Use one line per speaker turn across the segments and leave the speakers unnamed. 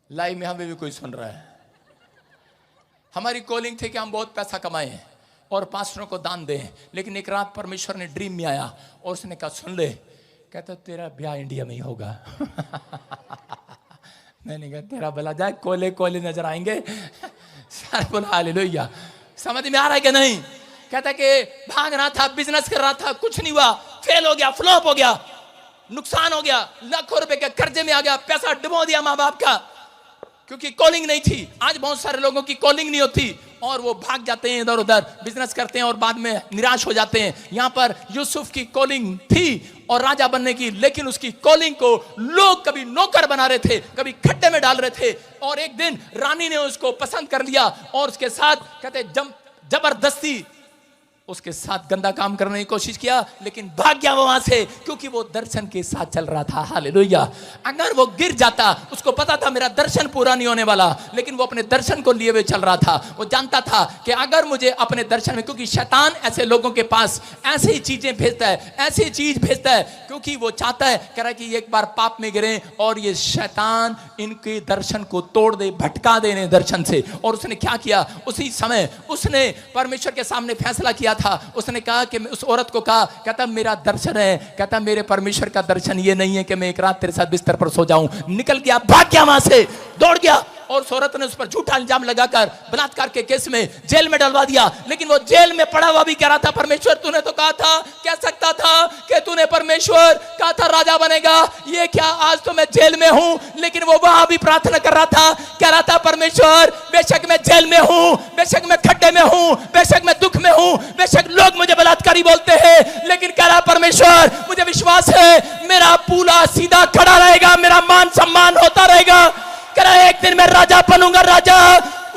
Live में हमें भी कोई सुन रहा है। हमारी कॉलिंग थी कि हम बहुत पैसा कमाएं और पास्टरों को दान दें, लेकिन एक रात परमेश्वर ने ड्रीम में आया और उसने कहा सुन ले, कहता तेरा ब्याह इंडिया में ही होगा। मैंने कहा तेरा भला जाए, कोले कोले नजर आएंगे। सारे बोला हालेलुया। समझ में आ रहा है कि नहीं? कहता कि भाग रहा था, बिजनेस कर रहा था, कुछ नहीं हुआ, फेल हो गया, फ्लॉप हो गया, नुकसान हो गया, लाखों रुपए के कर्जे में आ गया, पैसा डुबो दिया माँ बाप का, क्योंकि कॉलिंग नहीं थी। आज बहुत सारे लोगों की कॉलिंग नहीं होती और वो भाग जाते हैं इधर उधर, बिजनेस करते हैं और बाद में निराश हो जाते हैं। यहां पर यूसुफ की कॉलिंग थी और राजा बनने की, लेकिन उसकी कॉलिंग को लोग कभी नौकर बना रहे थे, कभी खड्डे में डाल रहे थे, और एक दिन रानी ने उसको पसंद कर लिया और उसके साथ कहते जबरदस्ती उसके साथ गंदा काम करने की कोशिश किया, लेकिन भाग गया वो वहां से, क्योंकि वो दर्शन के साथ चल रहा था। हालेलुया। अगर वो गिर जाता, उसको पता था मेरा दर्शन पूरा नहीं होने वाला, लेकिन वो अपने दर्शन को लिए हुए चल रहा था। वो जानता था कि अगर मुझे अपने दर्शन में, क्योंकि शैतान ऐसे लोगों के पास ऐसी ही चीजें भेजता है, ऐसी चीज भेजता है, क्योंकि वो चाहता है कह रहा है कि एक बार पाप में गिरे और ये शैतान इनके दर्शन को तोड़ दे, भटका दे इन्हें दर्शन से। और उसने क्या किया, उसी समय उसने परमेश्वर के सामने फैसला किया था। उसने कहा कि उस औरत को कहा, कहता मेरा दर्शन है, कहता मेरे परमेश्वर का दर्शन ये नहीं है कि मैं एक रात तेरे साथ बिस्तर पर सो जाऊं। निकल गया, भाग गया वहां से, दौड़ गया, और उस औरत ने उस पर झूठा इल्जाम लगाकर बलात्कार के केस में जेल में डलवा दिया। लेकिन वो जेल में पड़ा हुआ भी कह रहा था, परमेश्वर तूने तो कहा था, कह सकता था कि तूने परमेश्वर कहा था राजा बनेगा, ये क्या, आज तो मैं जेल में हूं। लेकिन वो वहां भी प्रार्थना कर रहा था, कह रहा था परमेश्वर बेशक मैं जेल में हूं, बेशक मैं खड्डे में हूं, बेशक मैं दुख में हूं, बेशक लोग मुझे बलात्कारी बोलते हैं, लेकिन कह रहा परमेश्वर मुझे विश्वास है मेरा पूरा सीधा खड़ा रहेगा, मेरा मान सम्मान होता रहेगा, एक दिन मैं राजा बनूंगा। राजा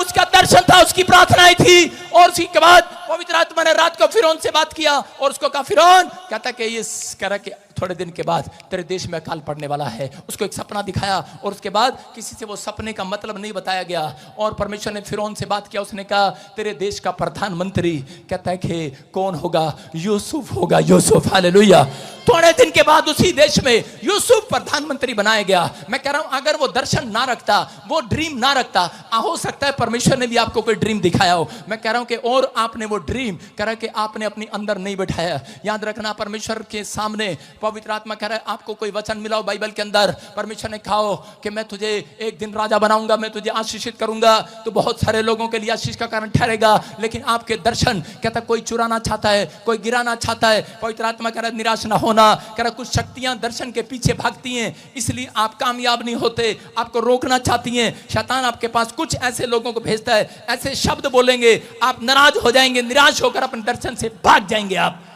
उसका दर्शन था, उसकी प्रार्थनाएं थी। और उसी के बाद पवित्र आत्मा ने रात को फिरौन से बात किया और उसको कहा, फिरौन कहता कि ये कह रहा कि थोड़े दिन के बाद तेरे देश में अकाल पड़ने वाला है। उसको एक सपना दिखाया और उसके बाद किसी से वो सपने का मतलब नहीं बताया गया। और परमेश्वर ने फिरौन से बात किया, उसने कहा तेरे देश का प्रधानमंत्री कहता है कि कौन होगा, यूसुफ होगा, यूसुफ। हालेलुया। थोड़े दिन के बाद उसी देश में यूसुफ प्रधानमंत्री बनाया गया। मैं कह रहा हूं अगर वो दर्शन ना रखता, वो ड्रीम ना रखता, हो सकता है परमेश्वर ने भी आपको कोई ड्रीम दिखाया हो। मैं कह रहा हूं कि और आपने वो ड्रीम कह रहा है कि आपने अपने अंदर नहीं बैठाया। याद रखना, परमेश्वर के सामने पवित्र आत्मा कह रहा है आपको कोई वचन मिला हो बाइबल के अंदर, परमेश्वर ने कहा हो कि मैं तुझे एक दिन राजा बनाऊंगा, मैं तुझे आशीषित करूंगा, तो बहुत सारे लोगों के लिए आशीष का कारण ठहरेगा। लेकिन आपके दर्शन कहता कोई चुराना चाहता है, कोई गिराना चाहता है। पवित्र आत्मा कह रहा है निराश ना होना, कह रहा कुछ शक्तियां दर्शन के पीछे भागती हैं, इसलिए आप कामयाब नहीं होते, आपको रोकना चाहती हैं। शैतान आपके पास कुछ ऐसे लोगों को भेजता है, ऐसे शब्द बोलेंगे, आप नाराज हो जाएंगे, निराश होकर अपने दर्शन से भाग जाएंगे। आप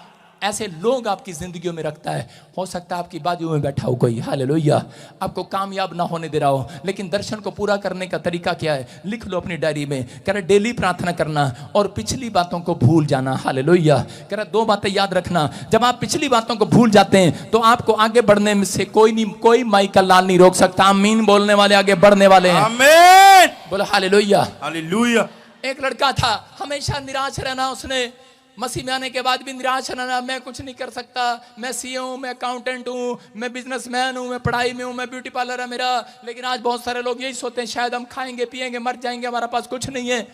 ऐसे लोग आपकी जिंदगियों में रखता है। हो सकता है आपकी बाजू में बैठा हो कोई, हालेलुया, आपको कामयाब ना होने दे रहा हो, लेकिन दर्शन को पूरा करने का तरीका क्या है, लिख लो अपनी डायरी में। कह रहा डेली प्रार्थना करना और पिछली बातों को भूल जाना। हालेलुया। कह रहा दो बातें याद रखना, जब आप पिछली बातों को भूल जाते हैं तो आपको आगे बढ़ने में से कोई माइक का लाल नहीं रोक सकता। आमीन बोलने वाले आगे बढ़ने वाले हैं।
आमीन
बोलो हालेलुया।
हालेलुया।
एक लड़का था, हमेशा निराश रहना, उसने मसीह में आने के बाद भी निराश रहना, मैं कुछ नहीं कर सकता, मैं सीए हूँ, मैं अकाउंटेंट हूँ, मैं बिजनेसमैन हूँ, मैं पढ़ाई में हूँ, मैं ब्यूटी पार्लर है मेरा। लेकिन आज बहुत सारे लोग यही सोचते हैं शायद हम खाएंगे पिएंगे मर जाएंगे, हमारा पास कुछ नहीं है।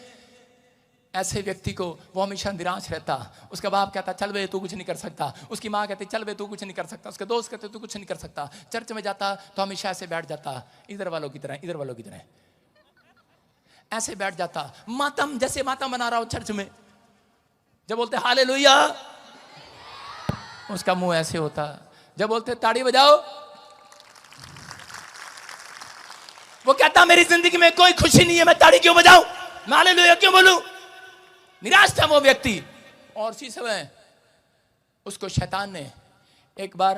ऐसे व्यक्ति को वो हमेशा निराश रहता। उसका बाप कहता चल बे तू कुछ नहीं कर सकता, उसकी माँ कहती चल बे तू कुछ नहीं कर सकता, उसके दोस्त कहते तू कुछ नहीं कर सकता। चर्च में जाता तो हमेशा ऐसे बैठ जाता, इधर वालों की तरह, इधर वालों की तरह ऐसे बैठ जाता। मातम जैसे मातम बना रहा हो चर्च में, जब बोलते हालेलुया उसका मुंह ऐसे होता, जब बोलते ताड़ी बजाओ वो कहता मेरी जिंदगी में कोई खुशी नहीं है, मैं ताड़ी क्यों बजाऊं, मैं हालेलुया क्यों बोलूं। निराश था वो व्यक्ति। और उसी समय उसको शैतान ने एक बार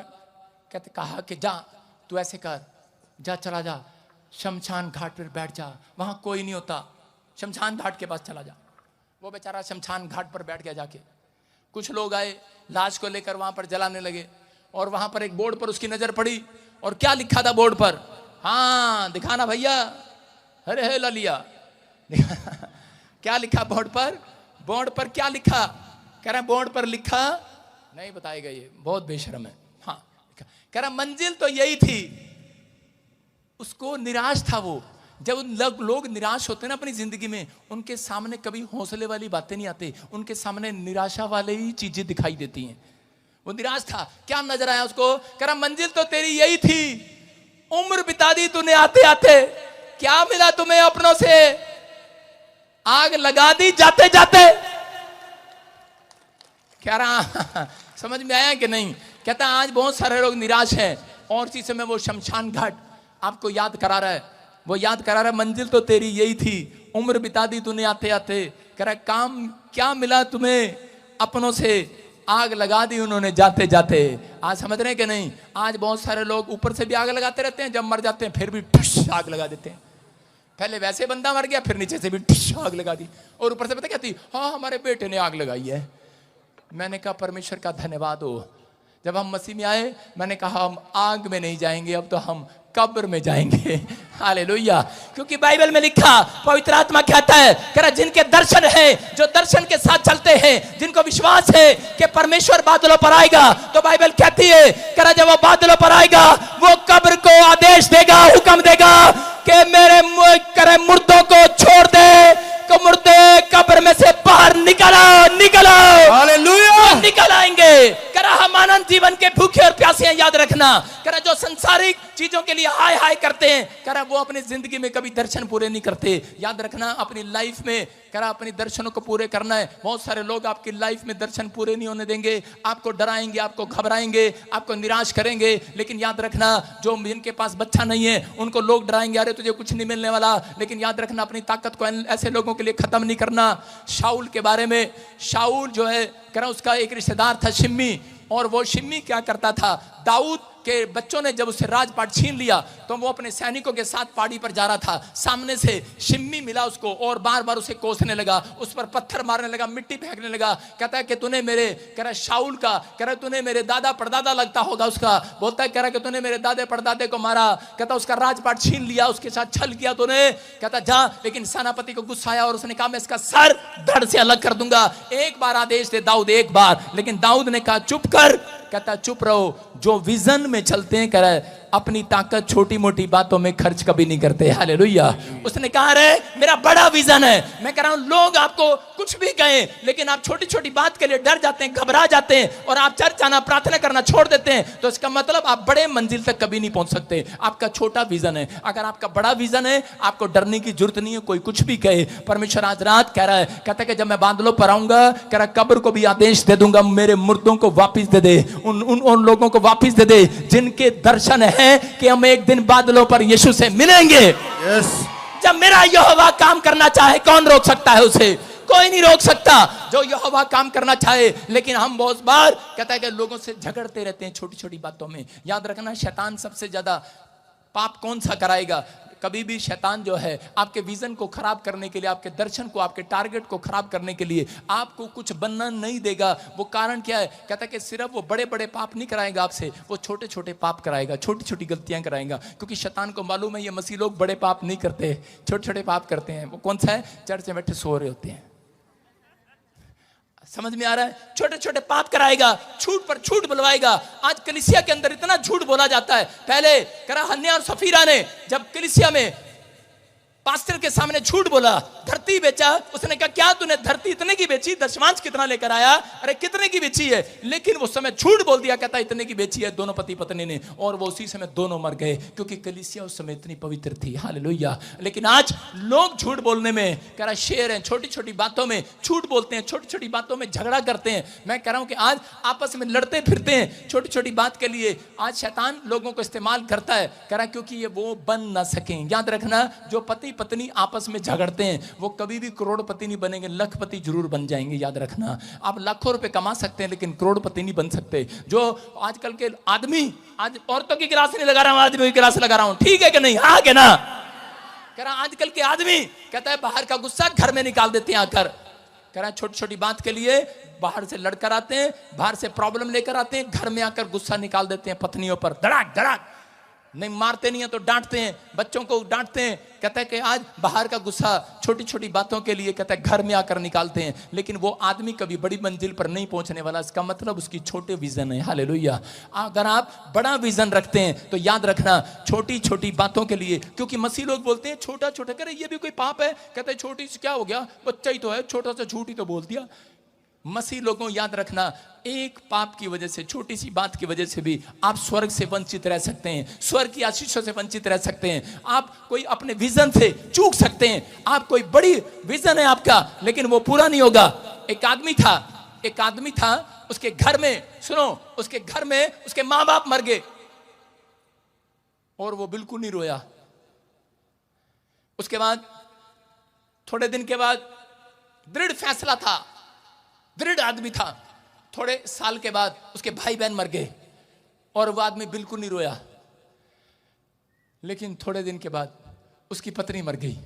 कहते कहा कि जा तू ऐसे कर, जा चला जा शमशान घाट पर बैठ जा, वहां कोई नहीं होता, शमशान घाट के पास चला जा। वो बेचारा शमशान घाट पर बैठ गया जाके। कुछ लोग आए लाश को लेकर वहां पर जलाने लगे और वहां पर एक बोर्ड पर उसकी नजर पड़ी और क्या लिखा था बोर्ड पर, हाँ दिखाना भैया, अरे हे ललिया क्या लिखा बोर्ड पर, बोर्ड पर क्या लिखा, कह रहा बोर्ड पर लिखा नहीं बताएगा, ये बहुत बेशर्म है। हाँ कह रहा मंजिल तो यही थी। उसको निराश था वो, जब लोग निराश होते हैं ना अपनी जिंदगी में, उनके सामने कभी हौसले वाली बातें नहीं आती, उनके सामने निराशा वाली ही चीजें दिखाई देती हैं। वो निराश था, क्या नजर आया उसको? कह रहा मंजिल तो तेरी यही थी, उम्र बिता दी तूने आते आते, क्या मिला तुम्हें अपनों से, आग लगा दी जाते जाते। कह रहा समझ में आया कि नहीं? कहता आज बहुत सारे लोग निराश हैं, और इसी समय वो शमशान घाट आपको याद करा रहा है। वो याद करा रहा है मंजिल तो तेरी यही थी, उम्र बिता दी तूने आते आते। कह रहा काम क्या मिला तुम्हें अपनों से, आग लगा दी उन्होंने जाते जाते। आज समझ रहे हैं कि नहीं? आज बहुत सारे लोग ऊपर से भी आग लगाते रहते हैं, जब मर जाते हैं फिर भी ठुस आग लगा देते हैं। पहले वैसे बंदा मर गया, फिर नीचे से भी ठुस आग लगा दी, और ऊपर से पता क्या थी? हाँ हमारे बेटे ने आग लगाई है। मैंने कहा परमेश्वर का धन्यवाद हो, जब हम मसीह में आए मैंने कहा हम आग में नहीं जाएंगे, अब तो हम कब्र में जाएंगे। हालेलुया। क्योंकि बाइबल में लिखा, पवित्र आत्मा कहता है, कह रहा जिनके दर्शन है, जो दर्शन के साथ चलते हैं, जिनको विश्वास है कि परमेश्वर बादलों पर आएगा, तो बाइबल कहती है कह रहा जब वो बादलों पर आएगा वो कब्र को आदेश देगा, हुक्म देगा कि मेरे मुर्दों को छोड़ दे, को मुर्दे कब्र में से बाहर निकलो निकलो। हालेलुया। निकल आएंगे। कह रहा हम आनंद जीवन के भूखे और प्यासे हैं, याद रखना। कह रहा जो संसारिक चीजों के लिए हाय हाय करते हैं, कह रहा वो अपनी जिंदगी में कभी दर्शन पूरे नहीं करते। याद रखना अपनी लाइफ में, कह रहा अपनी दर्शनों को पूरे करना है। बहुत सारे लोग आपकी लाइफ में दर्शन पूरे नहीं होने देंगे, आपको डराएंगे, आपको घबराएंगे, आपको निराश करेंगे। लेकिन याद रखना जो जिनके पास बच्चा नहीं है उनको लोग डराएंगे, अरे तुझे कुछ नहीं मिलने वाला। लेकिन याद रखना अपनी ताकत को ऐसे लोगों के लिए खत्म नहीं करना। शाऊल के बारे में, शाऊल जो है कह रहा उसका एक रिश्तेदार था शिम्मी, और वो शिम्मी क्या करता था, दाऊद के बच्चों ने जब उससे राजपाट छीन लिया तो वो अपने सैनिकों के साथ पहाड़ी पर जा रहा था, सामने से शिम्मी मिला उसको और बार बार उसे कोसने लगा, उस पर पत्थर मारने लगा, मिट्टी फेंकने लगा। कहता है कि तूने मेरे, कह रहा शाऊल का, कह रहा तूने मेरे दादा परदादा लगता होगा उसका, बोलता है कह रहा कि तूने मेरे दादे परदादे को मारा, कहता उसका राजपाट छीन लिया, उसके साथ छल किया तूने। कहता जा, लेकिन सेनापति को गुस्सा आया और उसने कहा मैं इसका सर धड़ से अलग कर दूंगा। एक बार आदेश दे दाऊद, एक बार। लेकिन दाऊद ने कहा चुप कर। कहता चुप रहो, जो विजन में चलते हैं, कह रहा है अपनी ताकत छोटी मोटी बातों में खर्च कभी नहीं करते। हालेलुया। उसने कहा रे मेरा बड़ा विजन है। मैं कह रहा हूं लोग आपको कुछ भी कहें, लेकिन आप छोटी छोटी बात के लिए डर जाते हैं, घबरा जाते हैं, और आप चर्च आना, प्रार्थना करना छोड़ देते हैं, तो इसका मतलब आप बड़े मंजिल तक कभी नहीं पहुंच सकते। आपका छोटा विजन है। अगर आपका बड़ा विजन है, आपको डरने की जरूरत नहीं है, कोई कुछ भी कहे। परमेश्वर आज रात कह रहा है, कहता है कि जब मैं बादलों पर आऊंगा, कह रहा कब्र को भी आदेश दे दूंगा, मेरे मुर्दों को वापिस दे दे, उन लोगों को वापिस दे दे जिनके दर्शन है कि हम एक दिन बादलों पर यीशु से मिलेंगे। yes. जब मेरा यहोवा काम करना चाहे कौन रोक सकता है उसे? कोई नहीं रोक सकता जो यहोवा काम करना चाहे। लेकिन हम बहुत बार कहता है कि लोगों से झगड़ते रहते हैं छोटी छोटी बातों में। याद रखना शैतान सबसे ज्यादा पाप कौन सा कराएगा? कभी भी शैतान जो है आपके विजन को खराब करने के लिए, आपके दर्शन को, आपके टारगेट को खराब करने के लिए आपको कुछ बनना नहीं देगा। वो कारण क्या है? कहता है कि सिर्फ वो बड़े बड़े पाप नहीं कराएगा आपसे, वो छोटे छोटे पाप कराएगा, छोटी छोटी गलतियां कराएगा। क्योंकि शैतान को मालूम है ये मसीह लोग बड़े पाप नहीं करते, छोटे छोटे पाप करते हैं। वो कौन सा है? चर्च में बैठे सो रहे होते हैं। समझ में आ रहा है? छोटे छोटे पाप कराएगा, झूठ पर झूठ बुलवाएगा। आज कलीसिया के अंदर इतना झूठ बोला जाता है। पहले करा हन्ना और सफीरा ने जब कलीसिया में पास्टर के सामने झूठ बोला, धरती बेचा, उसने कहा क्या तूने धरती इतने की बेची? दशमांश कितना लेकर आया? अरे कितने की बेची है? लेकिन वो समय झूठ बोल दिया, कहता इतने की बेची है दोनों पति पत्नी ने, और वो उसी समय दोनों मर गए, क्योंकि कलीसिया उस समय इतनी पवित्र थी। हालेलुया। लेकिन आज लोग झूठ बोलने में कह रहा शेर हैं, छोटी छोटी बातों में झूठ बोलते हैं, छोटी छोटी बातों में झगड़ा करते हैं। मैं कह रहा हूं कि आज आपस में लड़ते फिरते हैं छोटी छोटी बात के लिए। आज शैतान लोगों को इस्तेमाल करता है, कह रहा क्योंकि ये वो बन ना सकें। याद रखना जो पति पत्नी आपस में झगड़ते हैं वो कभी भी करोड़पति नहीं बनेंगे, लखपति जरूर बन जाएंगे। याद रखना आप लाखों रुपए कमा सकते हैं लेकिन करोड़पति नहीं बन सकते। जो आजकल के आदमी, आज औरतों की क्लास नहीं लगा रहा हूं, आदमी की क्लास लगा रहा हूं, ठीक है कि नहीं? हाँ कि ना? कह रहा आजकल के आदमी कहता है बाहर का गुस्सा घर में निकाल देते हैं आकर। कह रहा छोटी छोटी बात के लिए बाहर से लड़कर आते हैं, बाहर से प्रॉब्लम लेकर आते हैं, घर में आकर गुस्सा निकाल देते हैं पत्नियों पर, धड़ाक धड़ाक। नहीं मारते नहीं है तो डांटते हैं, बच्चों को डांटते हैं। कहता है कि आज बाहर का गुस्सा छोटी छोटी बातों के लिए कहता है घर में आकर निकालते हैं, लेकिन वो आदमी कभी बड़ी मंजिल पर नहीं पहुंचने वाला। इसका मतलब उसकी छोटे विजन है। हालेलुया। अगर आप बड़ा विजन रखते हैं तो याद रखना छोटी छोटी बातों के लिए, क्योंकि मसीह लोग बोलते हैं छोटा छोटा करे ये भी कोई पाप है। कहते हैं छोटी सी क्या हो गया, बच्चा ही तो है, छोटा सा झूठ ही तो बोल दिया। मसीह लोगों याद रखना, एक पाप की वजह से, छोटी सी बात की वजह से भी आप स्वर्ग से वंचित रह सकते हैं, स्वर्ग की आशीषों से वंचित रह सकते हैं। आप कोई अपने विजन से चूक सकते हैं। आप कोई बड़ी विजन है आपका, लेकिन वो पूरा नहीं होगा। एक आदमी था, उसके घर में, सुनो, उसके घर में उसके मां बाप मर गए और वो बिल्कुल नहीं रोया। उसके बाद थोड़े दिन के बाद दृढ़ फैसला था, दृढ़ आदमी था। थोड़े साल के बाद उसके भाई बहन मर गए और वो आदमी बिल्कुल नहीं रोया। लेकिन थोड़े दिन के बाद उसकी पत्नी मर गई,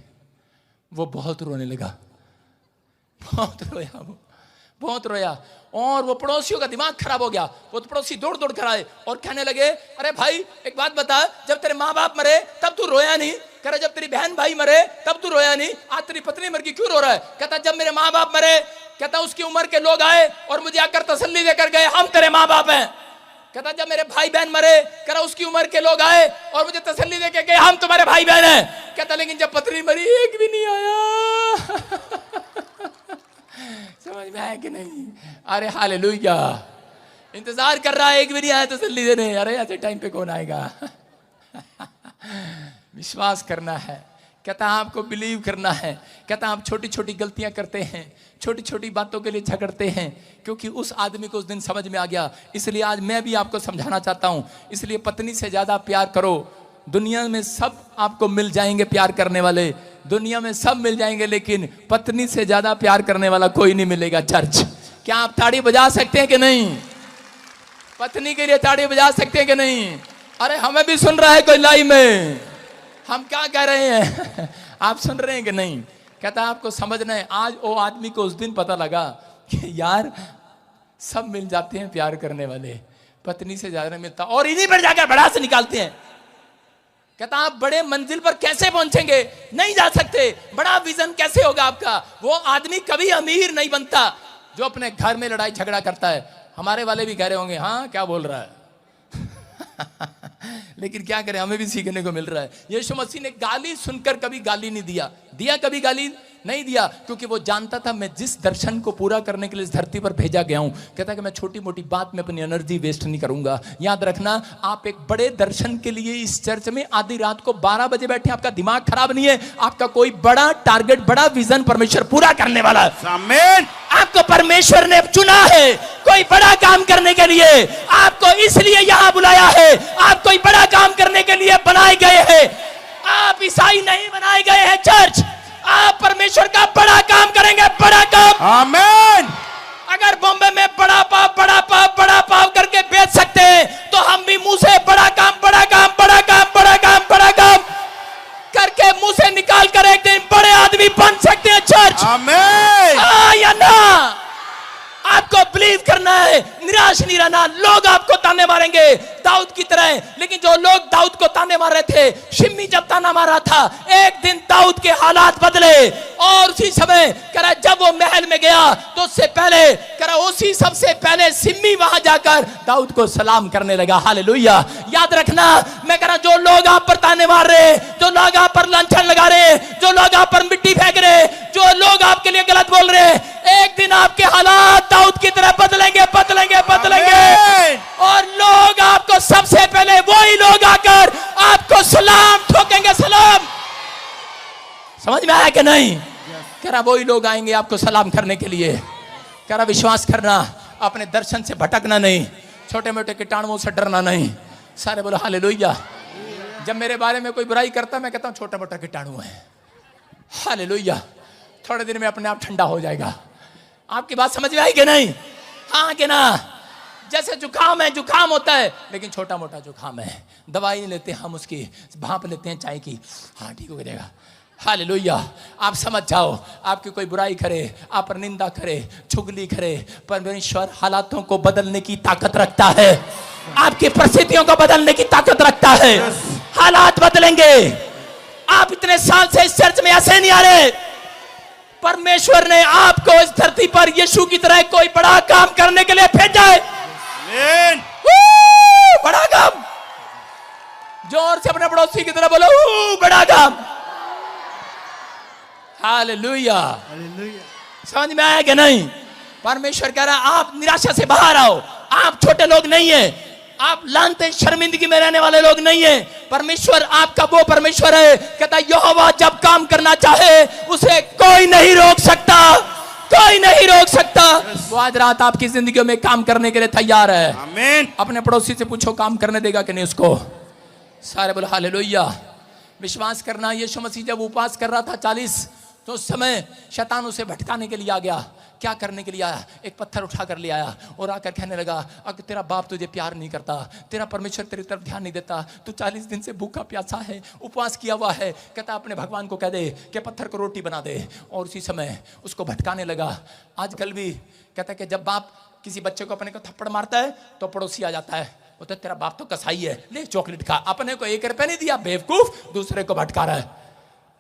वो बहुत रोने लगा, बहुत रोया और वो पड़ोसियों का दिमाग खराब हो गया। वो तो पड़ोसी दौड़ दौड़ कर आए और कहने लगे, अरे भाई एक बात बता, जब तेरे माँ बाप मरे तब तू रोया नहीं? कह रहा जब तेरी बहन भाई मरे तब तू रोया नहीं, आज तेरी पत्नी मर गई क्यों रो रहा है? कहता जब मेरे माँ बाप मरे, कहता उसकी उम्र के लोग आए और मुझे आकर तसल्ली देकर गए, हम तेरे माँ बाप हैं। कहता जब मेरे भाई बहन मरे, कह रहा उसकी उम्र के लोग आए और मुझे तसल्ली देकर गए, हम तुम्हारे भाई बहन हैं। कहता लेकिन जब पत्नी मरी एक भी नहीं आया। समझ में आया कि नहीं? अरे हालेलुया। इंतजार कर रहा है, एक भी नहीं आया तसल्ली देने। अरे ऐसे टाइम पे कौन आएगा? विश्वास करना है। कहता आपको बिलीव करना है। कहता आप छोटी छोटी गलतियां करते हैं, छोटी छोटी बातों के लिए झगड़ते हैं, क्योंकि उस आदमी को उस दिन समझ में आ गया। इसलिए आज मैं भी आपको समझाना चाहता हूं, इसलिए पत्नी से ज्यादा प्यार करो। दुनिया में सब आपको मिल जाएंगे प्यार करने वाले, दुनिया में सब मिल जाएंगे, लेकिन पत्नी से ज्यादा प्यार करने वाला कोई नहीं मिलेगा। चर्च, क्या आप ताड़ी बजा सकते हैं कि नहीं? पत्नी के लिए ताड़ी बजा सकते हैं कि नहीं? अरे हमें भी सुन रहा है कोई लाइव में, हम क्या कह रहे हैं? आप सुन रहे हैं कि नहीं? कहता आपको समझना है। आज वो आदमी को उस दिन पता लगा कि यार सब मिल जाते हैं प्यार करने वाले, पत्नी से ज्यादा मिलता, और इन्हीं पर जाकर बड़ा से निकालते हैं। कहता आप बड़े मंजिल पर कैसे पहुंचेंगे? नहीं जा सकते। बड़ा विजन कैसे होगा आपका? वो आदमी कभी अमीर नहीं बनता जो अपने घर में लड़ाई झगड़ा करता है। हमारे वाले भी कह रहे होंगे हाँ क्या बोल रहा है। लेकिन क्या करें, हमें भी सीखने को मिल रहा है। यीशु मसीह ने गाली सुनकर कभी गाली नहीं दिया कभी गाली नहीं दिया, क्योंकि वो जानता था मैं जिस दर्शन को पूरा करने के लिए इस धरती पर भेजा गया हूं, कहता कि मैं छोटी मोटी बात में अपनी एनर्जी वेस्ट नहीं करूंगा। याद रखना, आप एक बड़े दर्शन के लिए इस चर्च में आधी रात को 12 बजे बैठे, आपका दिमाग खराब नहीं है। आपका कोई बड़ा टारगेट, बड़ा विजन परमेश्वर पूरा करने वाला है। आमीन। आपको परमेश्वर ने चुना है कोई बड़ा काम करने के लिए, आपको इसलिए यहां बुलाया है। आप कोई बड़ा काम करने के लिए बनाए गए हैं। आप ईसाई नहीं बनाए गए हैं। चर्च, आप परमेश्वर का बड़ा काम करेंगे, बड़ा काम। आमीन। अगर बॉम्बे में बड़ा पाप करके बेच सकते हैं, तो हम भी मुंह से बड़ा काम करके मुंह से निकाल कर एक दिन बड़े आदमी बन सकते हैं। चर्च, आमीन। या ना? आपको बिलीव करना है, निराश नहीं रहना। लोग आपको ताने मारेंगे दाऊद की तरह, लेकिन जो लोग दाऊद को ताने मार रहे थे, शिम्मी जब ताना मार रहा था, एक दिन दाऊद के हालात बदले। और उसी समय करा जब वो महल में गया तो उससे पहले करा उसी सबसे पहले शिम्मी वहां जाकर दाऊद को सलाम करने लगा। हालेलुया। याद रखना, मैं कह रहा जो लोग आप पर ताने मार रहे, जो लोग आप पर लांछन लगा रहे, जो लोग आप पर मिट्टी फेंक रहे, जो लोग आपके लिए गलत बोल रहे, एक दिन आपके हालात दाऊद की तरह बदलेंगे। और लोग आपको सबसे पहले वही लोग आकर आपको सलाम ठोकेंगे। सलाम, समझ में आया कि नहीं? कह रहा वही लोग आएंगे आपको सलाम करने के लिए। कह रहा विश्वास करना, अपने दर्शन से भटकना नहीं, छोटे मोटे कीटाणुओं से डरना नहीं। सारे बोलो हालेलुया। जब मेरे बारे में कोई बुराई करता, मैं कहता हूं छोटा मोटा कीटाणु है। हालेलुया। थोड़े दिन में अपने आप ठंडा हो जाएगा। आपकी बात समझ में आई कि नहीं? हाँ कि ना? जैसे जुकाम है, जुकाम होता है, लेकिन छोटा मोटा जुकाम है, दवाई नहीं लेते हम, उसकी भाप लेते हैं चाय की, हाँ ठीक हो जाएगा। हालेलुया। आप समझ जाओ, आपकी कोई बुराई करे, आप पर निंदा करे, चुगली करे, परमेश्वर हालातों को बदलने की ताकत रखता है, आपकी परिस्थितियों को बदलने की ताकत रखता है। हालात बदलेंगे। आप इतने साल से इस चर्च में ऐसे नहीं आ रहे। परमेश्वर ने आपको इस धरती पर यीशु की तरह कोई बड़ा काम करने के लिए भेजा है। बड़ा काम। जोर से अपने पड़ोसी की तरह बोलो, बड़ा काम। हालेलुया। समझ में आया कि नहीं? परमेश्वर कह रहा है आप निराशा से बाहर आओ। आप छोटे लोग नहीं हैं, आप लानते शर्मिंदगी में रहने वाले लोग नहीं हैं। परमेश्वर आपका वो परमेश्वर है, कहता यहोवा जब काम करना चाहे उसे कोई नहीं रोक सकता, कोई नहीं रोक सकता। वो आज रात आपकी जिंदगी में काम करने के लिए तैयार है। आमीन। अपने पड़ोसी से पूछो काम करने देगा कि नहीं उसको। सारे बोलो हालेलुया। विश्वास करना, यीशु मसीह जब उपवास कर रहा था 40, तो उस समय शैतान उसे भटकाने के लिए आ गया। क्या करने के लिए आया? एक पत्थर उठा कर ले आया और आकर कहने लगा अगर तेरा बाप तुझे प्यार नहीं करता, तेरा परमेश्वर तेरी तरफ ध्यान नहीं देता, तू 40 दिन से भूखा प्यासा है, उपवास किया हुआ है, कहता अपने भगवान को कह दे कि पत्थर को रोटी बना दे। और उसी समय उसको भटकाने लगा। आजकल भी कहता है कि जब बाप किसी बच्चे को अपने को थप्पड़ मारता है तो पड़ोसी आ जाता है, वो तो तेरा बाप तो कसाई है, ले चॉकलेट खा। अपने को 1 रुपया नहीं दिया, बेवकूफ, दूसरे को भटका रहा है।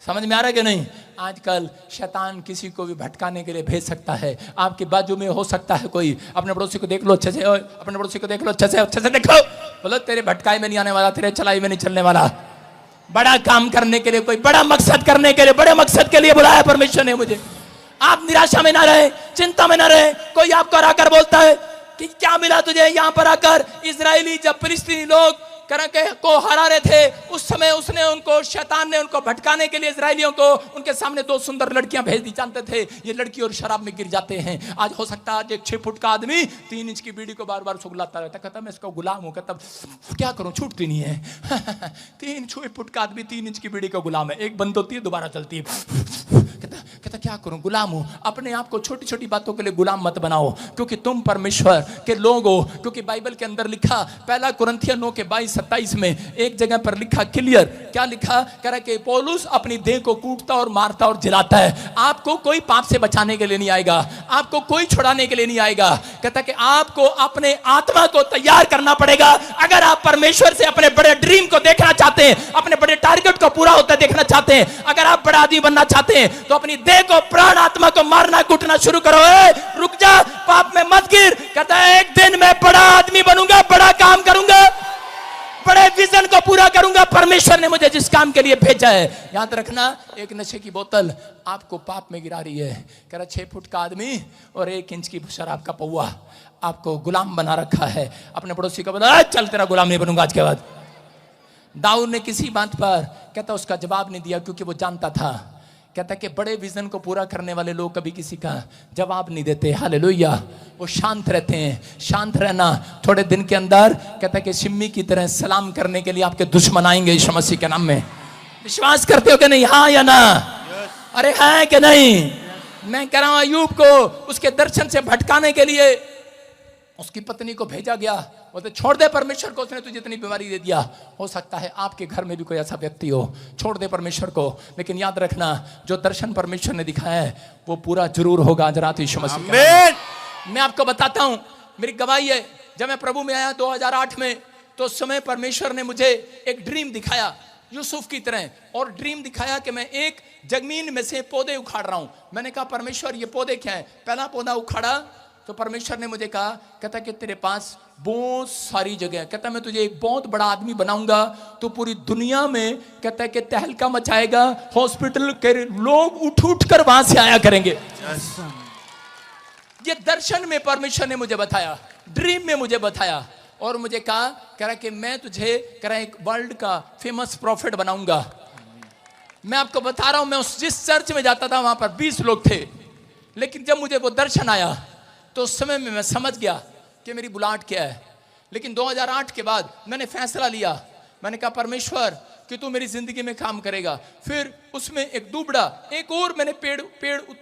समझ में आ रहा है कि नहीं? आजकल शैतान किसी को भी भटकाने के लिए भेज सकता है। आपके बाजू में हो सकता है कोई। अपने पड़ोसी को देख लो अच्छे से, अपने पड़ोसी को देख लो अच्छे से देखो, बोलो तेरे भटकाई में नहीं आने वाला, तेरे चलाई में नहीं चलने वाला। बड़ा काम करने के लिए, कोई बड़ा मकसद करने के लिए, बड़े मकसद के लिए बुलाया परमेश्वर ने मुझे। आप निराशा में ना रहे, चिंता में ना रहे। कोई आपको आकर बोलता है कि क्या मिला तुझे यहाँ पर आकर? इजरायली जब फिलिस्तीनी लोग को हरा रहे थे, उस समय उसने उनको, शैतान ने उनको भटकाने के लिए इजरायलियों को उनके सामने 2 सुंदर लड़कियां भेज दी। जानते थे ये लड़की और शराब में गिर जाते हैं। आज हो सकता है आज एक 6 फुट का आदमी 3 इंच की बीड़ी को बार बार सुगलाता रहता, कहता मैं इसका गुलाम हूं। कहता क्या करूं, छूटती नहीं है। 6 फुट का आदमी 3 इंच की बीड़ी का गुलाम है। एक बंद होती है, दोबारा चलती है। कहता क्या करूं, गुलाम हूं। अपने आप को छोटी छोटी बातों के लिए गुलाम मत बनाओ, क्योंकि तुम परमेश्वर के लोग हो। क्योंकि बाइबल के अंदर लिखा, 1 कुरिन्थियों 9 के 22-27 में एक जगह पर लिखा क्लियर, क्या लिखा? कह रहा कि पौलुस अपनी देह को कूटता और मारता और जिलाता है। आपको कोई पाप से बचाने के लिए नहीं आएगा, आपको कोई छुड़ाने के लिए नहीं आएगा। कहता कि आपको अपने आत्मा को तैयार करना पड़ेगा। अगर आप परमेश्वर से अपने बड़े ड्रीम को देखना चाहते हैं, अपने बड़े टारगेट को पूरा होता देखना चाहते हैं, अगर आप बड़ा आदमी बनना चाहते हैं, तो अपनी देह को, प्राण आत्मा को मारना कूटना शुरू करो। रुक जा, पाप में मत गिर। कहता है एक दिन मैं बड़ा आदमी बनूंगा, बड़ा काम करूंगा, बड़े विजन को पूरा करूंगा। परमेश्वर ने मुझे जिस काम के लिए भेजा है। याद रखना, एक नशे की बोतल आपको पाप में गिरा रही है। कह रहा 6 फुट का आदमी और 1 इंच की शराब का पौवा आपको गुलाम बना रखा है। अपने पड़ोसी को बोला चल तेरा गुलाम नहीं बनूंगा आज के बाद। दाऊद ने किसी बात पर कहता उसका जवाब नहीं दिया, क्योंकि वो जानता था, कहता कि बड़े विजन को पूरा करने वाले लोग कभी किसी का जवाब नहीं देते। हालेलुया। वो शांत रहते हैं। शांत रहना, थोड़े दिन के अंदर कहता कि सिम्मी की तरह सलाम करने के लिए आपके दुश्मन आएंगे यीशु मसीह के नाम में। विश्वास करते हो कि नहीं? हाँ या ना? अरे है कि नहीं? मैं कह रहा हूं अय्यूब को उसके दर्शन से भटकाने के लिए उसकी पत्नी को भेजा गया। बोलते छोड़ दे परमेश्वर को, उसने तुझे इतनी बीमारी दे दिया। हो सकता है आपके घर में भी कोई ऐसा व्यक्ति हो, छोड़ दे परमेश्वर को। लेकिन याद रखना, जो दर्शन परमेश्वर ने दिखाया है वो पूरा जरूर होगा। आज रात यीशु मसीह मैं आपको बताता हूं, मेरी गवाही है। जब मैं प्रभु में आया 2008 में, तो उस समय परमेश्वर ने मुझे एक ड्रीम दिखाया यूसुफ की तरह। और ड्रीम दिखाया कि मैं एक जमीन में से पौधे उखाड़ रहा हूं। मैंने कहा परमेश्वर ये पौधे क्या है? पहला पौधा उखाड़ा तो परमेश्वर ने मुझे कहा, कहता कि तेरे पास बहुत सारी जगह, कहता मैं तुझे एक बहुत बड़ा आदमी बनाऊंगा, तो पूरी दुनिया में कहता है कि तहलका मचाएगा, हॉस्पिटल के लोग उठ उठ कर वहां से आया करेंगे। ये दर्शन में परमेश्वर ने मुझे बताया, ड्रीम में मुझे बताया। और मुझे कहा, कह रहा कि मैं तुझे कह रहा एक वर्ल्ड का फेमस प्रॉफिट बनाऊंगा। मैं आपको बता रहा हूं, मैं उस जिस चर्च में जाता था वहां पर 20 लोग थे। लेकिन जब मुझे वो दर्शन आया तो उस समय में मैं समझ गया कि मेरी बुलाहट क्या है। लेकिन 2008 के बाद मैंने फैसला लिया। मैंने कहा परमेश्वर कि तू मेरी जिंदगी में काम करेगा। फिर उसमें एक दुबड़ा, एक और मैंने पेड़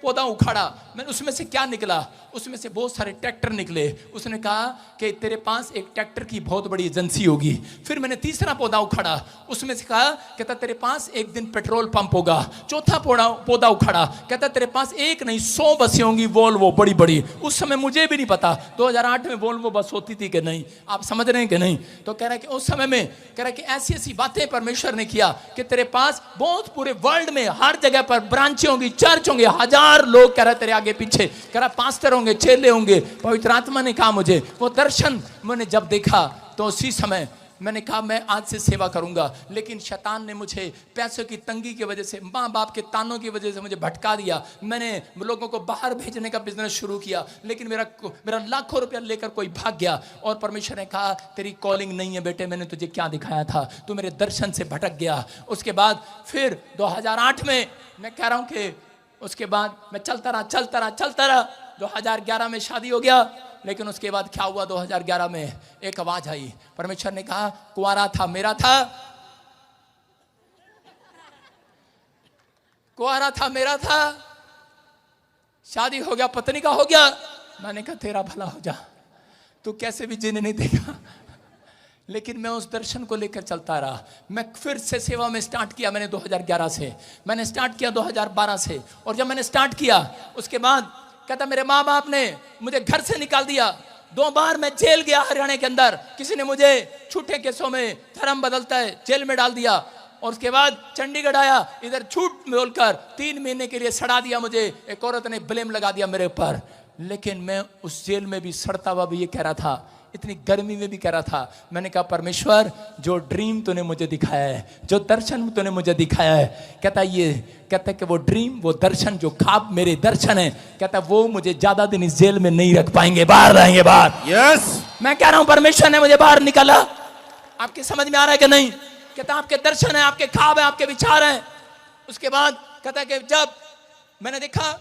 पौधा उखाड़ा, मैंने उसमें से क्या निकला, उसमें से बहुत सारे ट्रैक्टर निकले। उसने कहा कि तेरे पास एक ट्रैक्टर की बहुत बड़ी एजेंसी होगी। फिर मैंने तीसरा पौधा उखाड़ा, उसमें से कहा कहता तेरे पास एक दिन पेट्रोल पंप होगा। चौथा पौधा उखाड़ा, कहता तेरे पास एक नहीं 100 बसें होंगी, वोल्वो बड़ी बड़ी। उस समय मुझे भी नहीं पता 2008 में वोल्वो बस होती थी कि नहीं, आप समझ रहे हैं कि नहीं। तो कह रहा है कि उस समय में कह रहा है कि ऐसी ऐसी बातें परमेश्वर ने किया कि तेरे पास बहुत पूरे वर्ल्ड में हर जगह पर ब्रांचें होंगी, चर्च होंगे, 1000 लोग कह रहा है तेरे आगे पीछे, कह रहा पास्टर होंगे, चेले होंगे। पवित्र आत्मा ने कहा मुझे, वो दर्शन मैंने जब देखा तो उसी समय मैंने कहा मैं आज से सेवा करूंगा। लेकिन शैतान ने मुझे पैसों की तंगी की वजह से, माँ बाप के तानों की वजह से मुझे भटका दिया। मैंने लोगों को बाहर भेजने का बिजनेस शुरू किया, लेकिन मेरा लाखों रुपया लेकर कोई भाग गया। और परमेश्वर ने कहा तेरी कॉलिंग नहीं है बेटे, मैंने तुझे क्या दिखाया था, तू मेरे दर्शन से भटक गया। उसके बाद फिर 2008 में मैं कह रहा हूं कि उसके बाद मैं चलता रहा। 2011 में शादी हो गया। लेकिन उसके बाद क्या हुआ, 2011 में एक आवाज आई, परमेश्वर ने कहा कुंवारा था मेरा था, शादी हो गया, पत्नी का हो गया। मैंने कहा तेरा भला हो जा, तू कैसे भी जीने नहीं देगा। लेकिन मैं उस दर्शन को लेकर चलता रहा। मैं फिर से सेवा में स्टार्ट किया, मैंने 2011 से, मैंने स्टार्ट किया 2012 से। और जब मैंने स्टार्ट किया उसके बाद कहता मेरे माँ बाप ने मुझे घर से निकाल दिया। 2 बार मैं जेल गया हरियाणा के अंदर, किसी ने मुझे झूठे केसों में, धर्म बदलता है, जेल में डाल दिया। और उसके बाद चंडीगढ़ आया, इधर झूठ बोलकर 3 महीने के लिए सड़ा दिया मुझे। एक औरत ने ब्लेम लगा दिया मेरे ऊपर। लेकिन मैं उस जेल में भी सड़ता हुआ भी ये कह रहा था, इतनी गर्मी में भी कह रहा था, मैंने कहा परमेश्वर जो ड्रीम तूने मुझे दिखाया है, जो दर्शन तूने मुझे दिखाया है, कहता कि वो ड्रीम, वो दर्शन, जो ख्वाब मेरे दर्शन है, कहता वो मुझे ज्यादा दिन इस जेल में नहीं रख पाएंगे, बाहर रहेंगे बाहर।
यस,
मैं कह रहा हूं परमेश्वर ने मुझे बाहर निकाला। आपके समझ में आ रहा है कि नहीं? कहता आपके दर्शन है, आपके ख्वाब है, आपके विचार हैं। उसके बाद कहता कि जब मैंने देखा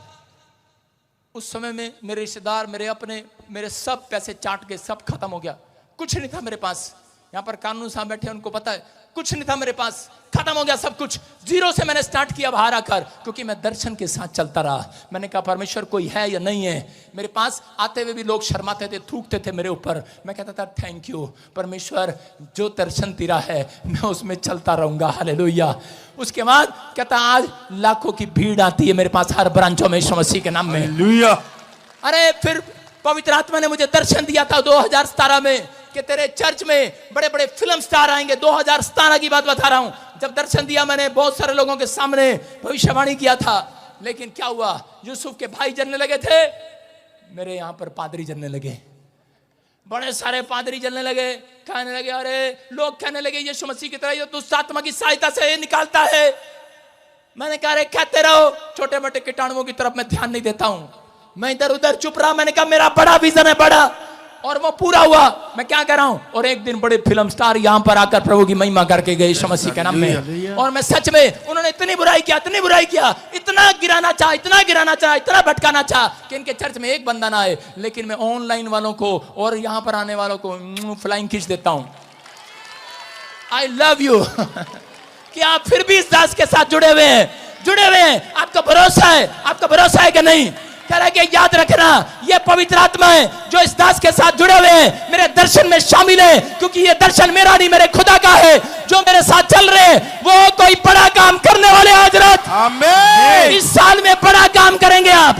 उस समय में मेरे रिश्तेदार, मेरे अपने, मेरे सब पैसे चाट के सब खत्म हो गया, कुछ नहीं था मेरे पास। यहाँ पर कानून साहब बैठे, उनको पता है, कुछ नहीं था मेरे पास, खत्म हो गया सब कुछ। जीरो से मैंने स्टार्ट किया बाहर आकर, क्योंकि मैं दर्शन के साथ चलता रहा। मैंने कहा परमेश्वर कोई है या नहीं है। मेरे पास आते हुए भी लोग शर्माते थे, थूकते थे मेरे ऊपर। मैं कहता था थैंक यू परमेश्वर, जो दर्शन तेरा है मैं उसमें चलता रहूंगा, हालेलुया। उसके बाद कहता आज लाखों की भीड़ आती है मेरे पास हर ब्रांचों में यीशु मसीह के नाम में, हालेलुया। अरे फिर पवित्र आत्मा ने मुझे दर्शन दिया था 2017 में कि तेरे चर्च में बड़े बड़े फिल्म स्टार आएंगे। 2017 की बात बता रहा हूं। जब दर्शन दिया मैंने, बहुत सारे लोगों के सामने भविष्यवाणी किया था। लेकिन क्या हुआ, यूसुफ के भाई जलने लगे थे, मेरे यहां पर पादरी जलने लगे, बड़े सारे पादरी जलने लगे, कहने लगे, अरे लोग कहने लगे यीशु मसीह की तरह ये दुष्ट आत्मा की सहायता से निकालता है। मैंने कहा अरे कहते रहो, छोटे मोटे कीटाणुओं की तरफ मैं ध्यान नहीं देता हूं, मैं इधर उधर चुप रहा। मैंने कहा मेरा बड़ा विजन है, बड़ा, और वो पूरा हुआ। मैं क्या कर रहा हूं, और एक दिन बड़े फिल्म स्टार यहां पर आकर प्रभु की महिमा करके गए यीशु मसीह के नाम में। और मैं सच में, उन्होंने इतनी बुराई किया, इतना गिराना चाहा, इतना भटकाना चाहा कि इनके चर्च में एक बंदा ना आए। लेकिन मैं ऑनलाइन वालों को और यहां पर आने वालों को फ्लाइंग किस देता हूं। आई लव यू कि आप फिर भी इस दास के साथ जुड़े हुए हैं। आपका भरोसा है कि नहीं? कह रहा है कि याद रखना, ये पवित्र आत्मा है जो इस दास के साथ जुड़े हुए हैं, मेरे दर्शन में शामिल है, क्योंकि ये दर्शन मेरा नहीं, मेरे खुदा का है। जो मेरे साथ चल रहे हैं वो कोई बड़ा काम करने वाले हजरत, आमीन। इस साल में बड़ा काम करेंगे आप।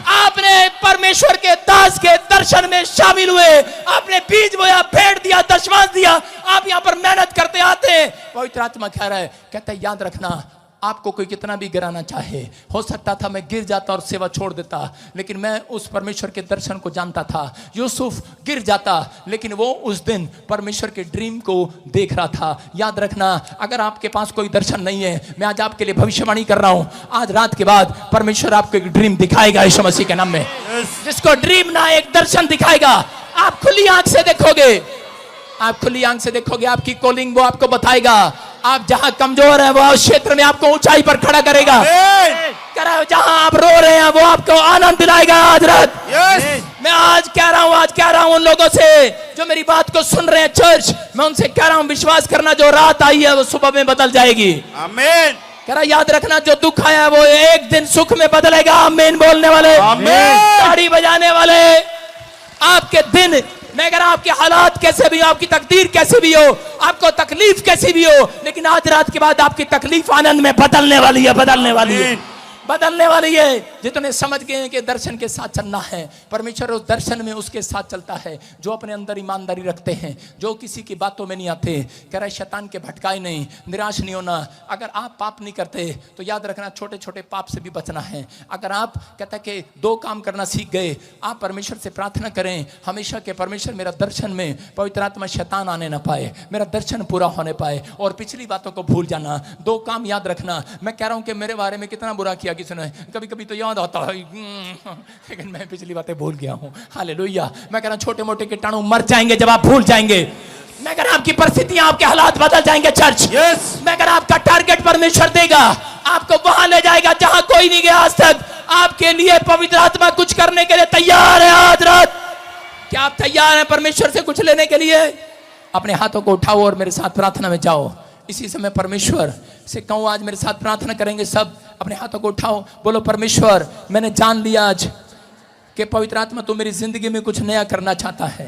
आपने परमेश्वर के दास के दर्शन में शामिल हुए, आपने बीज बोया, फेंट दिया, दशमांश दिया, आप यहाँ पर मेहनत करते आते हैं। पवित्र आत्मा कह रहा है, कहता है याद रखना, आपको कोई कितना भी गिराना चाहे, हो सकता था मैं गिर जाता और सेवा छोड़ देता, लेकिन मैं उस परमेश्वर के दर्शन को जानता था। यूसुफ गिर जाता, लेकिन वो उस दिन परमेश्वर के ड्रीम को देख रहा था। याद रखना, अगर आपके पास कोई दर्शन नहीं है, मैं आज आपके लिए भविष्यवाणी कर रहा हूं, आज रात के बाद परमेश्वर आपको एक ड्रीम दिखाएगा यीशु मसीह के नाम में। जिसको ड्रीम ना, एक दर्शन दिखाएगा। आप खुली आंख से देखोगे, आपकी कॉलिंग वो आपको बताएगा। आप जहां कमजोर हैं वो उस क्षेत्र में आपको ऊंचाई पर खड़ा करेगा। जहां आप रो रहे हैं वो आपको आनंद दिलाएगा। हजरत मैं आज कह रहा हूं उन लोगों से जो मेरी बात को सुन रहे हैं चर्च, मैं उनसे कह रहा हूं विश्वास करना, जो रात आई है वो सुबह में बदल जाएगी।
आमीन।
कह रहा याद रखना, जो दुख आया है वो एक दिन सुख में बदलेगा। आमीन बोलने वाले,
आमीन।
ताड़ी बजाने वाले, आपके दिन, मैं कह रहा आपके हालात कैसे भी हो, आपकी तकदीर कैसे भी हो, आपको तकलीफ कैसी भी हो, लेकिन आज रात के बाद आपकी तकलीफ आनंद में बदलने वाली है, बदलने वाली है, बदलने वाली है। जितने समझ गए हैं कि दर्शन के साथ चलना है, परमेश्वर उस दर्शन में उसके साथ चलता है जो अपने अंदर ईमानदारी रखते हैं, जो किसी की बातों में नहीं आते। कह रहा है शैतान के भटकाए नहीं, निराश नहीं होना। अगर आप पाप नहीं करते तो याद रखना छोटे छोटे पाप से भी बचना है। अगर आप कहता कि 2 काम करना सीख गए, आप परमेश्वर से प्रार्थना करें हमेशा के परमेश्वर मेरा दर्शन में पवित्र आत्मा शैतान आने ना पाए, मेरा दर्शन पूरा होने पाए, और पिछली बातों को भूल जाना। 2 काम याद रखना। मैं कह रहा हूं कि मेरे बारे में कितना बुरा किया किसी ने, कभी कभी तो याद आता है, लेकिन मैं पिछली बातें भूल गया हूं। हालेलुया। मैं कह रहा हूं छोटे मोटे कीटाणु मर जाएंगे जब आप भूल जाएंगे। मैं कह रहा हूं आपकी परिस्थितियां, आपके हालात बदल जाएंगे चर्च। मैं कह रहा हूं आपका टारगेट परमेश्वर देगा, आपको वहां ले जाएगा जहां कोई नहीं गया आज तक। आपके लिए पवित्र आत्मा कुछ करने के लिए तैयार है आज रात। क्या आप तैयार हैं परमेश्वर से कुछ लेने के लिए? अपने हाथों को उठाओ और मेरे साथ प्रार्थना में जाओ। इसी समय परमेश्वर से कहूं, आज मेरे साथ प्रार्थना करेंगे सब। अपने हाथों को उठाओ, बोलो परमेश्वर मैंने जान लिया आज कि पवित्र आत्मा तू मेरी जिंदगी में कुछ नया करना चाहता है।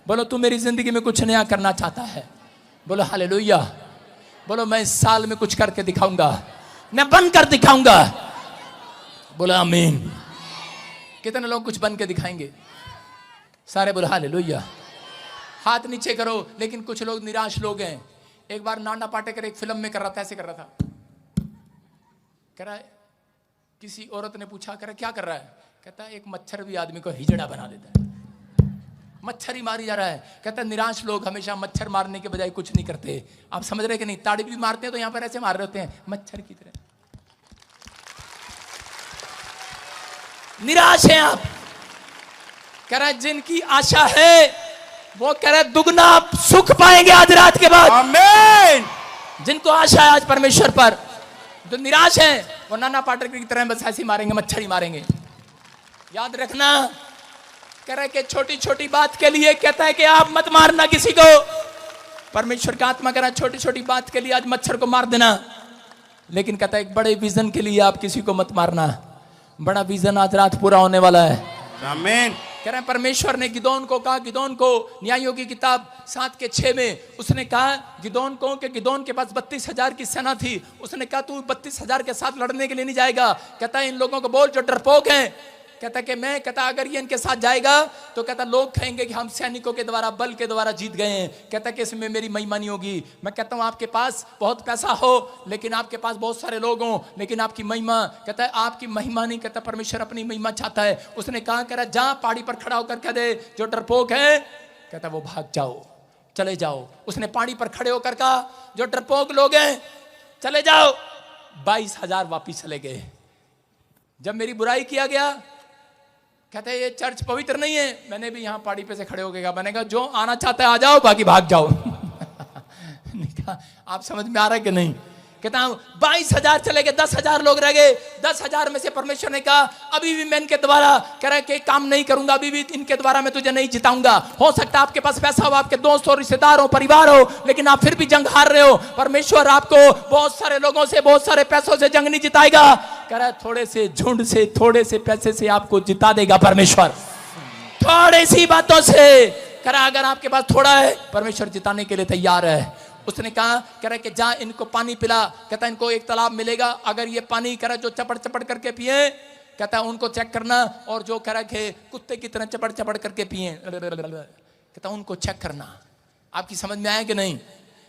बोलो तू मेरी जिंदगी में कुछ नया करना चाहता है। बोलो हालेलुया। बोलो मैं इस साल में कुछ करके दिखाऊंगा, मैं बनकर दिखाऊंगा। बोलो आमीन। कितने लोग कुछ बन के दिखाएंगे? सारे बोलो हालेलुया। हाथ नीचे करो। लेकिन कुछ लोग निराश लोग हैं। एक बार नाना पाटेकर एक फिल्म में कर रहा था, ऐसे कर रहा था, कह रहा है, किसी औरत ने पूछा, कह रहा क्या कर रहा है? कहता है एक मच्छर भी आदमी को हिजड़ा बना देता है, मच्छर ही मारी जा रहा है। कहता है निराश लोग हमेशा मच्छर मारने के बजाय कुछ नहीं करते। आप समझ रहे कि नहीं? ताड़ी भी मारते हैं तो यहां पर ऐसे मार रहे होते हैं मच्छर की तरह। निराश हैं आप। कह रहा है जिनकी आशा है वो कह रहे दुगना सुख पाएंगे आज रात के बाद।
आमीन।
जिनको आशा है आज परमेश्वर पर, जो निराश है वो नाना पाटेकर की तरह बस ऐसे मारेंगे, मच्छर ही मारेंगे। याद रखना, कह रहा है कि छोटी छोटी बात के लिए कहता है कि आप मत मारना किसी को। परमेश्वर का आत्मा कह रहा है छोटी छोटी बात के लिए आज मच्छर को मार देना, लेकिन कहता है एक बड़े विजन के लिए आप किसी को मत मारना। बड़ा विजन आज रात पूरा होने वाला है।
आमीन।
कह रहे हैं परमेश्वर ने गिदोन को कहा, गिदोन को न्यायों की किताब 7:6 में उसने कहा गिदोन को कि गिदोन के पास 32,000 की सेना थी। उसने कहा तू 32,000 के साथ लड़ने के लिए नहीं जाएगा। कहता है इन लोगों को बोल जो डरपोक हैं। कहता कि मैं, कहता अगर ये इनके साथ जाएगा तो कहता लोग कहेंगे कि हम सैनिकों के द्वारा, बल के द्वारा जीत गए हैं। कहता कि इसमें मेरी महिमा नहीं होगी। मैं कहता हूं आपके पास बहुत पैसा हो, लेकिन आपके पास बहुत सारे लोग हों, लेकिन आपकी महिमा, कहता है आपकी महिमा नहीं, कहता परमेश्वर अपनी महिमा चाहता है। उसने कहा कह रहा जा पहाड़ी पर खड़ा होकर कह दे जो डरपोक है, कहता वो भाग जाओ, चले जाओ। उसने पहाड़ी पर खड़े होकर कहा जो डरपोक लोग हैं चले जाओ। 22,000 वापिस चले गए। जब मेरी बुराई किया गया, कहते हैं ये चर्च पवित्र नहीं है, मैंने भी यहाँ पहाड़ी पे से खड़े होके कहा, मैंने कहा जो आना चाहता है आ जाओ, बाकी भाग जाओ। आप समझ में आ रहा है कि नहीं? कहता हूं 22,000 चले गए, 10,000 लोग रह गए। 10,000 में से परमेश्वर ने कहा अभी भी मैं इनके द्वारा कह रहा है कि काम नहीं करूंगा, अभी भी इनके द्वारा मैं तुझे नहीं जिताऊंगा। हो सकता है आपके पास पैसा हो, आपके दोस्त हो, रिश्तेदार हो, परिवार हो, लेकिन आप फिर भी जंग हार रहे हो। परमेश्वर आपको बहुत सारे लोगों से, बहुत सारे पैसों से जंग नहीं जिताएगा। कह रहा है थोड़े से झुंड से, थोड़े से पैसे से आपको जिता देगा परमेश्वर, थोड़ी सी बातों से। कह रहा अगर आपके पास थोड़ा है, परमेश्वर जिताने के लिए तैयार है। उसने कहा कह रहा कि जा इनको पानी पिला। कहता इनको एक तालाब मिलेगा, अगर ये पानी कह रहा जो चपड़ चपड़ करके पिए, कहता उनको चेक करना, और जो कह रहा कि कुत्ते की तरह चपड़ चपड़ करके पिए, कहता उनको चेक करना। आपकी समझ में आया कि नहीं?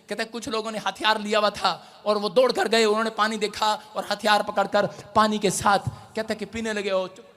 कहता कुछ लोगों ने हथियार लिया हुआ था और वो दौड़ कर गए, उन्होंने पानी देखा और हथियार पकड़कर पानी के साथ कहता कि पीने लगे, और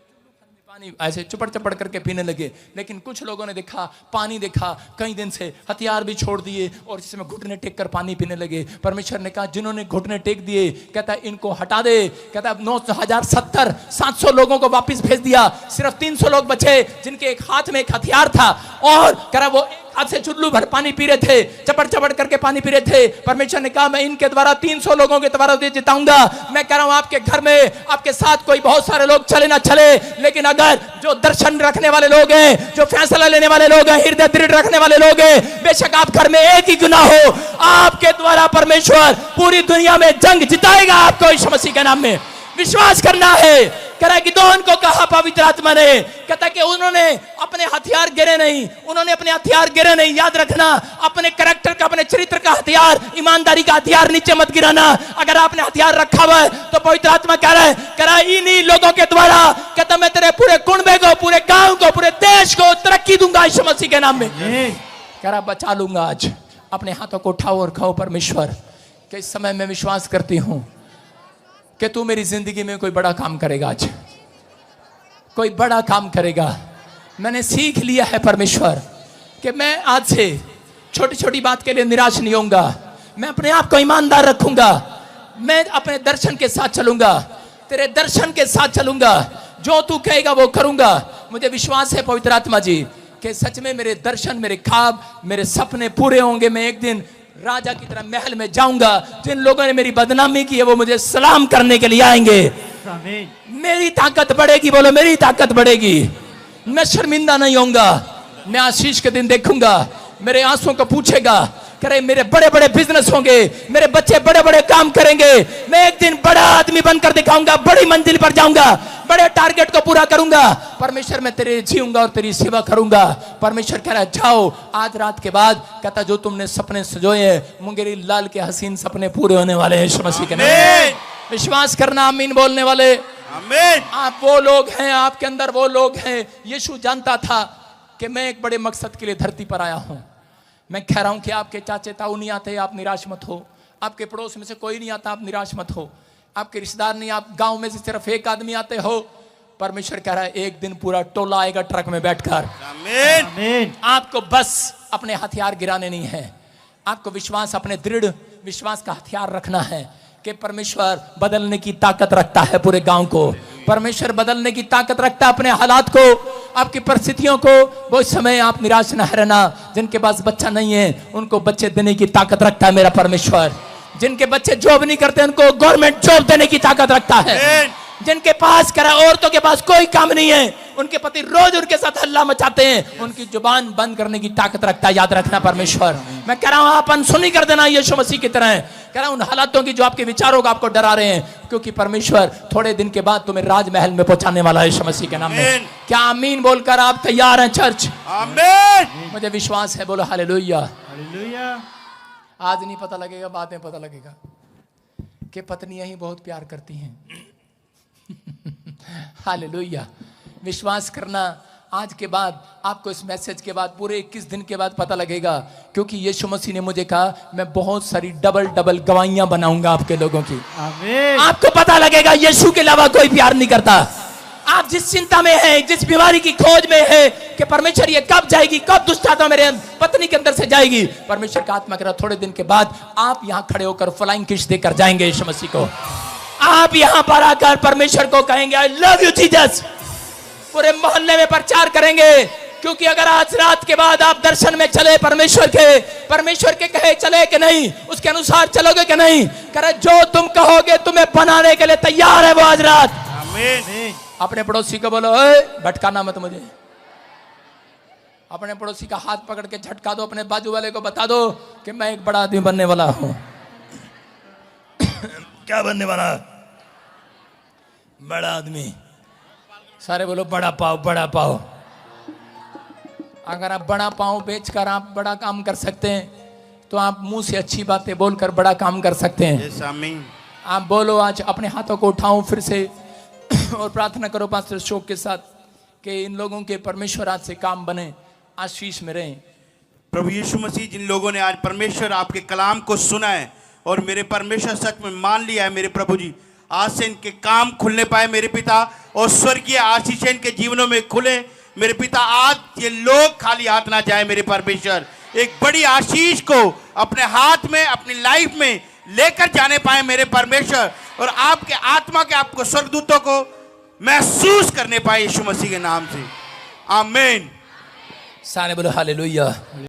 पानी ऐसे चुपड़ चपड़ करके पीने लगे। लेकिन कुछ लोगों ने देखा, पानी देखा, कई दिन से हथियार भी छोड़ दिए और जिसमें घुटने टेक कर पानी पीने लगे। परमेश्वर ने कहा जिन्होंने घुटने टेक दिए, कहता इनको हटा दे। कहता 9,070 700 लोगों को वापस भेज दिया, सिर्फ 300 लोग बचे जिनके एक हाथ में एक हथियार था, और कह रहा वो आपसे चुल्लू भर पानी पी रहे थे, चपड़ चपड़ करके पानी पी रहे थे। परमेश्वर ने कहा मैं इनके द्वारा 300 लोगों के द्वारा जिताऊंगा। मैं कह रहा हूं आपके घर में आपके साथ कोई बहुत सारे लोग चले ना चले, लेकिन अगर जो दर्शन रखने वाले लोग हैं, जो फैसला लेने वाले लोग हैं, हृदय दृढ़ रखने वाले लोग हैं, बेशक आप घर में एक ही गुनाह हो, आपके द्वारा परमेश्वर पूरी दुनिया में जंग जिताएगा आपको यीशु मसीह के नाम में। विश्वास करना है। कह रहा है गिदोन को कहा पवित्र आत्मा ने, कहता कि उन्होंने अपने हथियार गिरे नहीं, उन्होंने अपने हथियार गिरे नहीं। याद रखना, अपने कैरेक्टर का, अपने चरित्र का हथियार, ईमानदारी का हथियार नीचे मत गिराना। अगर आपने हथियार रखा हुआ है तो पवित्र आत्मा कह रहा है इन्हीं लोगों के द्वारा, कहता मैं तेरे पूरे कुनबे को, पूरे गांव को, पूरे देश को तरक्की दूंगा यीशु मसीह के नाम में। कह रहा बचा लूंगा। आज अपने हाथों को उठाओ और कहो परमेश्वर कि इस समय मैं विश्वास करती हूं कि तू मेरी जिंदगी में कोई बड़ा काम करेगा। आज कोई बड़ा काम करेगा। मैंने सीख लिया है परमेश्वर कि मैं आज से छोटी छोटी बात के लिए निराश नहीं होऊंगा। मैं अपने आप को ईमानदार रखूंगा। मैं अपने दर्शन के साथ चलूंगा, तेरे दर्शन के साथ चलूंगा। जो तू कहेगा वो करूंगा। मुझे विश्वास है पवित्र आत्मा जी कि सच में मेरे दर्शन, मेरे ख्वाब, मेरे सपने पूरे होंगे। मैं एक दिन राजा की तरह महल में जाऊंगा। जिन लोगों ने मेरी बदनामी की है वो मुझे सलाम करने के लिए आएंगे। मेरी ताकत बढ़ेगी। बोलो मेरी ताकत बढ़ेगी। मैं शर्मिंदा नहीं होऊंगा। मैं आशीष के दिन देखूंगा। मेरे आंसुओं को पूछेगा, करे मेरे बड़े बड़े बिजनेस होंगे, मेरे बच्चे बड़े बड़े काम करेंगे। मैं एक दिन बड़ा आदमी बनकर दिखाऊंगा, बड़ी मंजिल पर जाऊंगा, बड़े टारगेट को पूरा करूंगा। परमेश्वर मैं तेरे जीऊंगा और तेरी सेवा करूंगा। परमेश्वर कह रहा है जाओ आज रात के बाद, कहता जो तुमने सपने सजोए हैं मुंगेरी लाल के हसीन सपने पूरे होने वाले हैं यीशु मसीह के नाम में। विश्वास करना। आमीन बोलने वाले। आमीन। आप वो लोग हैं, आपके अंदर वो लोग हैं। यीशु जानता था कि मैं एक बड़े मकसद के लिए धरती पर आया हूं। मैं कह रहा हूं कि आपके चाचे ताऊ नहीं आते, आप निराश मत हो। आपके पड़ोस में से कोई नहीं आता, आप निराश मत हो। आपके रिश्तेदार नहीं, आप गांव में से सिर्फ एक आदमी आते हो। परमेश्वर कह रहा है एक दिन पूरा टोला आएगा ट्रक में बैठकर। आमीन। आपको बस अपने हथियार गिराने नहीं है, आपको विश्वास, अपने दृढ़ विश्वास का हथियार रखना है कि परमेश्वर बदलने की ताकत रखता है पूरे गांव को। परमेश्वर बदलने की ताकत रखता है अपने हालात को, आपकी परिस्थितियों को। वो समय आप निराश न रहना। जिनके पास बच्चा नहीं है उनको बच्चे देने की ताकत रखता है मेरा परमेश्वर। जिनके बच्चे जॉब नहीं करते उनको गवर्नमेंट जॉब देने की ताकत रखता है। जिनके पास करा औरतों के पास कोई काम नहीं है, उनके पति रोज उनके साथ हल्ला मचाते हैं, उनकी जुबान बंद करने की ताकत रखता है। याद रखना परमेश्वर। मैं कह रहा हूं आप अनसुनी कर देना यीशु मसीह की तरह। कह रहा हूं उन हालातों की जो आपके विचारों को आपको डरा रहे हैं, क्योंकि परमेश्वर थोड़े दिन के बाद तुम्हें राजमहल में पहुंचाने वाला है यीशु मसीह के नाम में। क्या आमीन बोलकर आप तैयार हैं चर्च? आमीन। मुझे विश्वास है। बोलो हालेलुया। हालेलुया। आज नहीं पता लगेगा, बाद में पता लगेगा कि पत्नियां ही बहुत प्यार करती हैं। हालेलुया। विश्वास करना। आज के बाद आपको इस मैसेज के बाद पूरे 21 दिन के बाद पता लगेगा, क्योंकि यीशु मसीह ने मुझे कहा मैं बहुत सारी डबल डबल गवाहियां बनाऊंगा आपके लोगों की। आमीन। आपको पता लगेगा यीशु के अलावा कोई प्यार नहीं करता। आप जिस चिंता में हैं, जिस बीमारी की खोज में है कि परमेश्वर ये कब जाएगी, कब दुष्ट आत्मा मेरे पत्नी के अंदर से जाएगी, परमेश्वर का आत्मा कह रहा थोड़े दिन के बाद आप यहाँ खड़े होकर फ्लाइंग किस देकर जाएंगे यीशु मसीह को। आप यहां पर आकर परमेश्वर को कहेंगे आई लव यू जीसस। पूरे मोहल्ले में प्रचार करेंगे, क्योंकि अगर आज रात के बाद आप दर्शन में चले परमेश्वर के कहे चले कि नहीं, उसके अनुसार चलोगे कि नहीं, करे जो तुम कहोगे तुम्हें बनाने के लिए तैयार है वो आज रात। आमीन। अपने पड़ोसी को बोलो भटकाना मत मुझे। अपने पड़ोसी का हाथ पकड़ के झटका दो। अपने बाजू वाले को बता दो कि मैं एक बड़ा आदमी बनने वाला हूं। क्या बनने वाला? बड़ा आदमी। सारे बोलो बड़ा पाव, बड़ा पाव। अगर आप बड़ा पाव बेचकर आप बड़ा काम कर सकते हैं, तो आप मुंह से अच्छी बातें बोलकर बड़ा काम कर सकते हैं। आप बोलो आज अपने हाथों को उठाओ फिर से और प्रार्थना करो पास्टर शोक के साथ कि इन लोगों के परमेश्वर आज से काम बने, आशीष में रहें।
प्रभु यीशु मसीह, जिन लोगों ने आज परमेश्वर आपके कलाम को सुना है और मेरे परमेश्वर सच में मान लिया है मेरे प्रभु जी, आज से इनके काम खुलने पाए मेरे पिता, और स्वर्गीय आशीष इनके जीवनों में खुले मेरे पिता। आज ये लोग खाली हाथ ना जाए मेरे परमेश्वर, एक बड़ी आशीष को अपने हाथ में, अपनी लाइफ में लेकर जाने पाए मेरे परमेश्वर, और आपके आत्मा के आपको स्वर्गदूतों को महसूस करने पाए यीशु मसीह के नाम से। आमीन।
सारे बोलो हालेलुया।